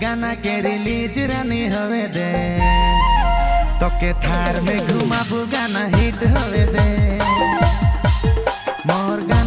गाना के रिलीज रानी होवे दे तोके थार में घुमाबू गाना हिट होवे दे मोर गाना